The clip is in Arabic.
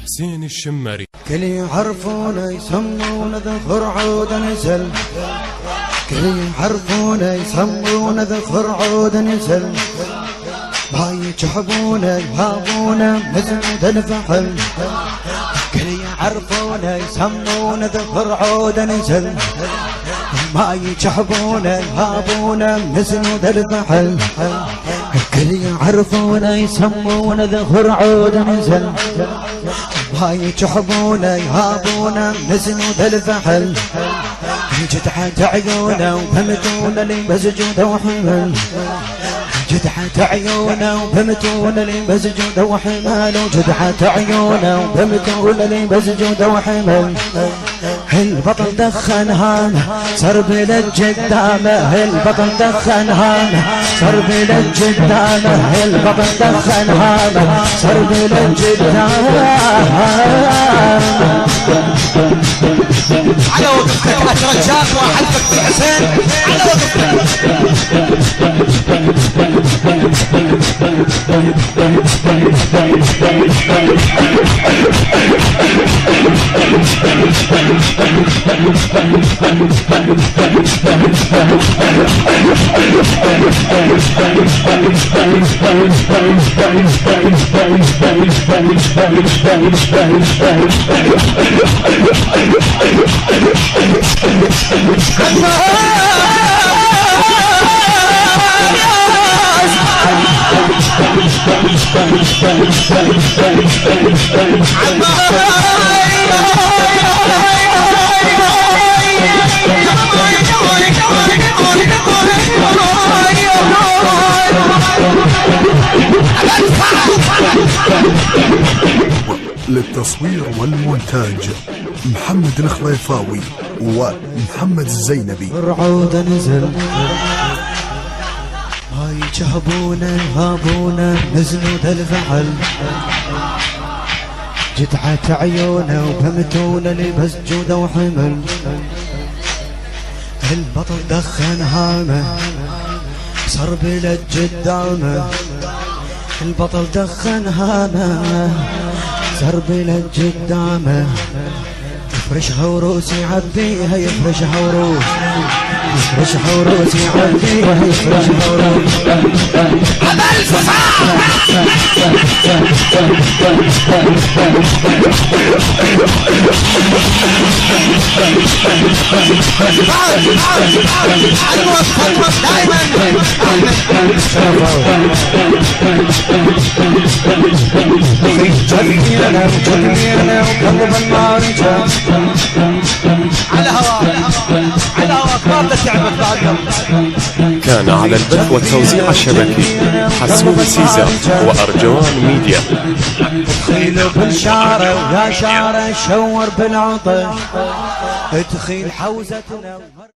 حسين الشمري. كل يعرفونه يسمونه ذخر عود نزل، كل يعرفونه يسمونه ذخر عود نزل، ما يجحبونه يهابونه مزود الفحل، كل يعرفونه يسمونه ذخر عود نزل، ما يجحبونه يهابونه مزود الفحل، كل يعرفونه يسمونه ذخر عود نزل، ما يجحبونه يهابونه مزود الفحل، جدحة عيونه وفهمتونه لي مسجود وحمل، جدحة عيونه وفهمتونه لي مسجود وحمل، وجدحة عيونه وفهمتونه لي مسجود وحمل، البطل دخن هانه صار بلد قدامه، البطل دخن هانه صار بلد قدامه، البطل دخن هانه صار بلد قدامه. على وقفتك اترجاك واحلفك في حسين، على وقفتك. للتصوير والمونتاج محمد الخليفاوي ومحمد الزينبي. رعود نزل ما يجهبونه يهابونه مزنود الفحل، جدحة عيونه وفهمتونه لي مسجود وحمل، البطل دخن هامه صار بلد قدامه، البطل دخن هامه صار بلد قدامه، يفرشها وروس يعبيها، يفرشها وروس، يفرشها وروس يعبيها، يفرشها وروس. جميلة وقلب المارجة على هواك، على هواك ما بتعبك بعد. كان على البث والتوزيع الشبكي حسون سيزا وأرجوان ميديا. تخيل بالشارع ويا شارع شور بالعطش، تخيل حوزتنا